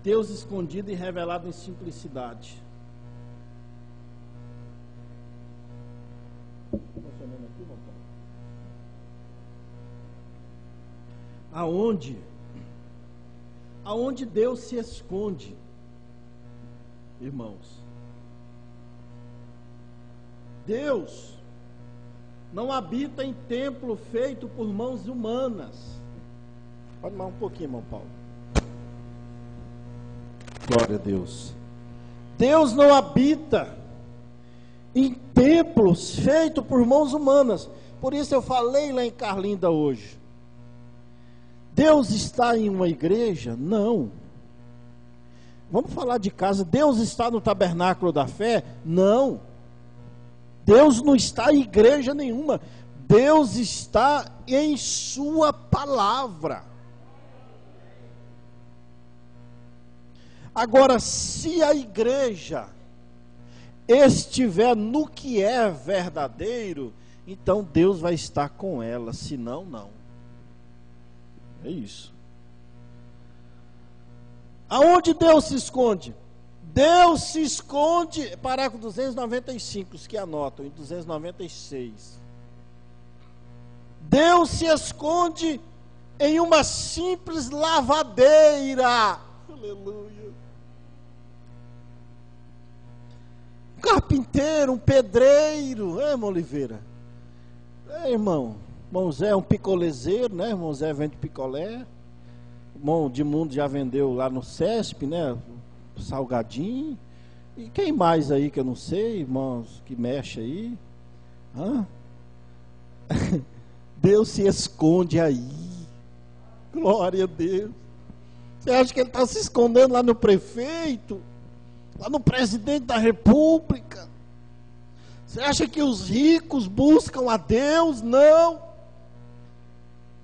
Deus escondido e revelado em simplicidade. Funcionando aqui, irmão Paulo? Aonde Deus se esconde, irmãos? Deus não habita em templo feito por mãos humanas. Pode mais um pouquinho, irmão Paulo. Glória a Deus. Deus não habita em templos feitos por mãos humanas. Por isso eu falei lá em Carlinda hoje. Deus está em uma igreja? Não. Vamos falar de casa. Deus está no tabernáculo da fé? Não. Deus não está em igreja nenhuma. Deus está em sua palavra. Agora, se a igreja estiver no que é verdadeiro, então Deus vai estar com ela, senão não. É isso. Aonde Deus se esconde? Deus se esconde, parágrafo 295, os que anotam, em 296. Deus se esconde em uma simples lavadeira. Aleluia. Um carpinteiro, um pedreiro, irmão Oliveira. Irmão Zé é um picolezeiro, né? Irmão Zé vende picolé. Irmão de Mundo já vendeu lá no CESP, né? Salgadinho. E quem mais aí que eu não sei, irmãos, que mexe aí? Hã? Deus se esconde aí. Glória a Deus. Você acha que Ele está se escondendo lá no prefeito? Lá no presidente da república? Você acha que os ricos buscam a Deus? Não.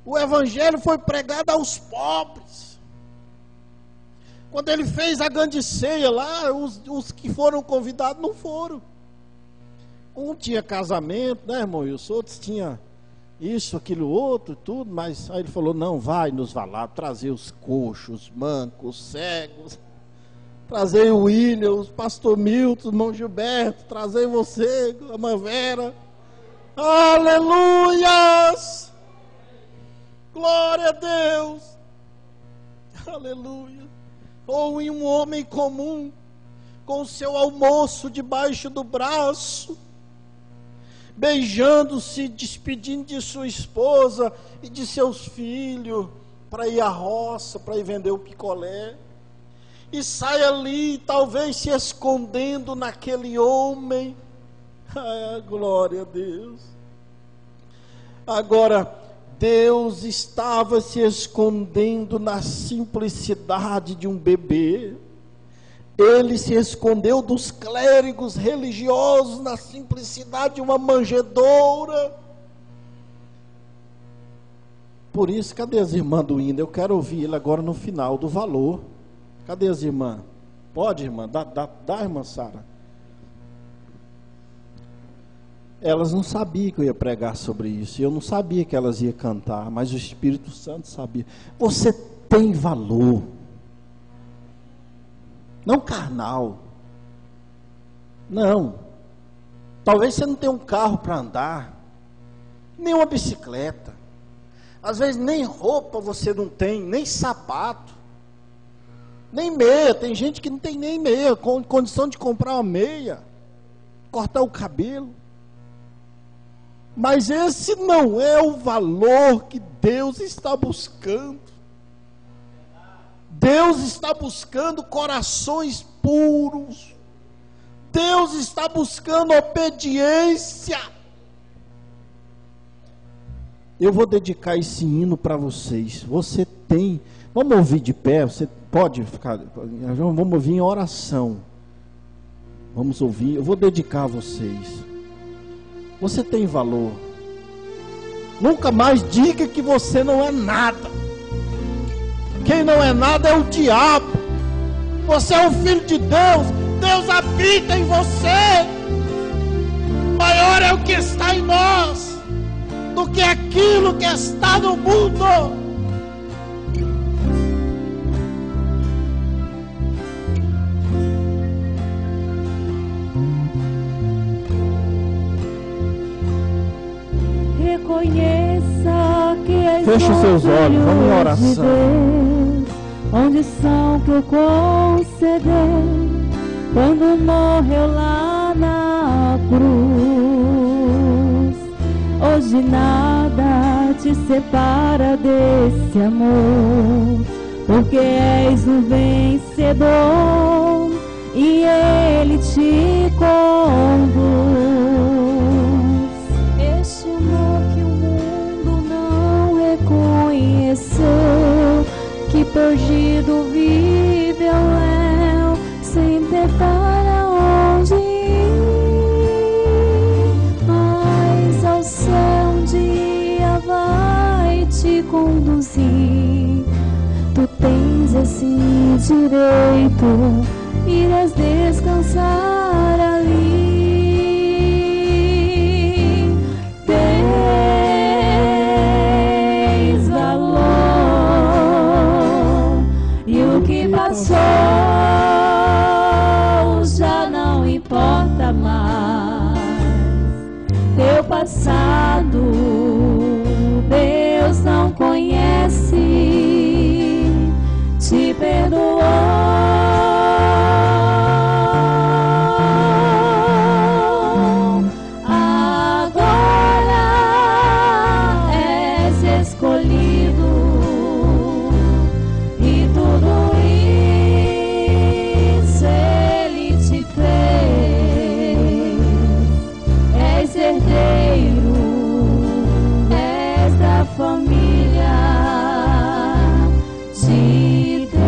O evangelho foi pregado aos pobres. Quando ele fez a grande ceia lá, os que foram convidados não foram. Um tinha casamento, né, irmão? E os outros tinham isso, aquilo, outro, tudo. Mas aí ele falou, não, nos vai lá trazer os coxos, os mancos, os cegos. Trazer o William, o pastor Milton, o irmão Gilberto. Trazer você, a irmã Vera. Aleluias! Glória a Deus! Aleluia! Ou em um homem comum, com o seu almoço debaixo do braço, beijando-se, despedindo de sua esposa e de seus filhos, para ir à roça, para ir vender o picolé, e sai ali, talvez se escondendo naquele homem. Glória a Deus! Agora, Deus estava se escondendo na simplicidade de um bebê. Ele se escondeu dos clérigos religiosos na simplicidade de uma manjedoura. Por isso, cadê as irmãs do hino? Eu quero ouvir ele agora no final do valor. Cadê as irmãs? Pode, irmã? Dá, irmã Sara. Elas não sabiam que eu ia pregar sobre isso. Eu não sabia que elas iam cantar, mas o Espírito Santo sabia. Você tem valor. Não carnal. Não. Talvez você não tenha um carro para andar, nem uma bicicleta. Às vezes nem roupa você não tem, nem sapato, nem meia. Tem gente que não tem nem meia, com condição de comprar uma meia, cortar o cabelo. Mas esse não é o valor que Deus está buscando. Deus está buscando corações puros. Deus está buscando obediência. Eu vou dedicar esse hino para vocês. Você tem, vamos ouvir de pé, você pode ficar, vamos ouvir em oração. Vamos ouvir, eu vou dedicar a vocês. Você tem valor. Nunca mais diga que você não é nada. Quem não é nada é o diabo. Você é um filho de Deus. Deus habita em você. Maior é o que está em nós do que aquilo que está no mundo. Reconheça que és Feche os seus olhos, vamos em oração. de Deus, onde são que eu conceder quando morreu lá na cruz. Hoje nada te separa desse amor, porque és o vencedor e Ele te conduz. Este amor que o mundo não reconheceu, que perdido vive ao léu, sem ter para onde ir, mas ao céu um dia vai te conduzir. Tu tens esse direito, irás descansar ali. Tens valor, e o que passou já não importa mais. Teu passado Deus não conhece, te perdoou. Agora és escolhido e tudo isso Ele te fez. És herdeiro, és da família de Deus.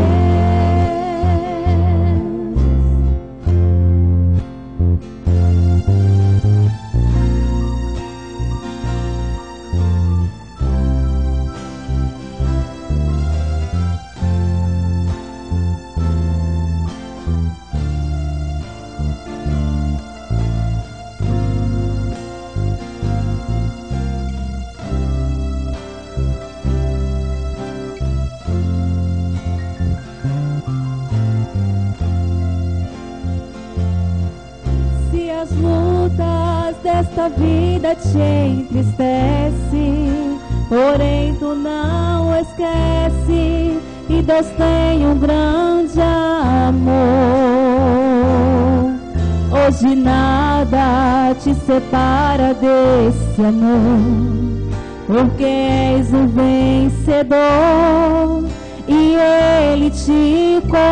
Se as lutas desta vida te entristecem, porém tu não esquece que Deus tem um grande amor. Hoje nada te separa desse amor, porque és o vencedor e Ele te conduz.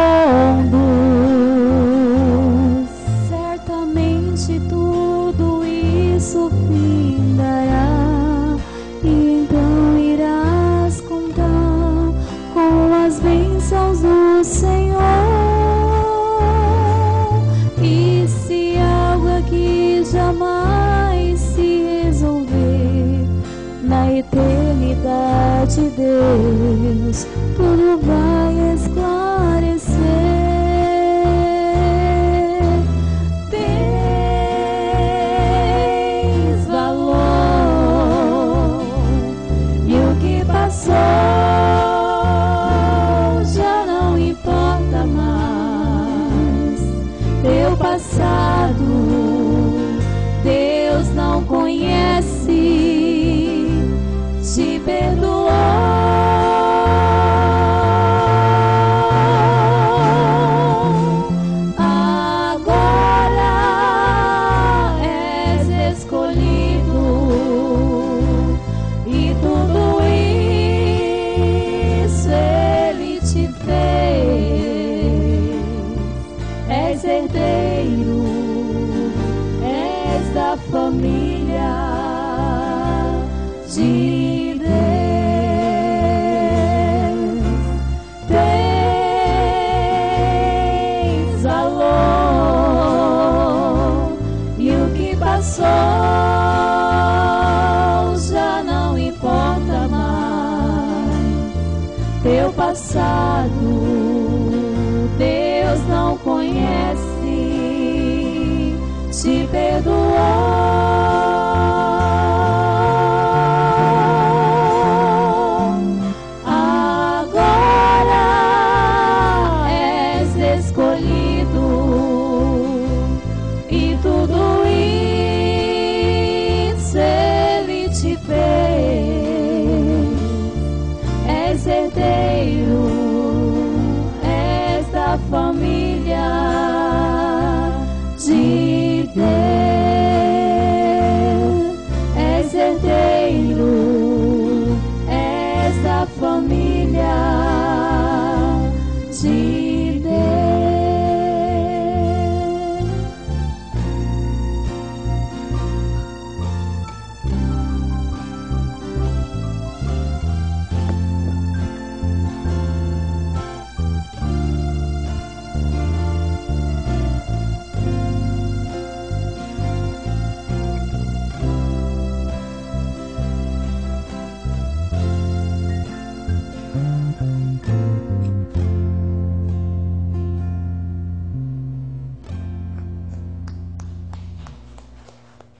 Certamente tudo isso findará, e então irás contar com as bênçãos do Senhor. E se algo aqui jamais se resolver, na eternidade Deus tudo vai esclarecer. és herdeiro, és da família de Deus. Tens valor e o que passou já não importa mais. Teu passado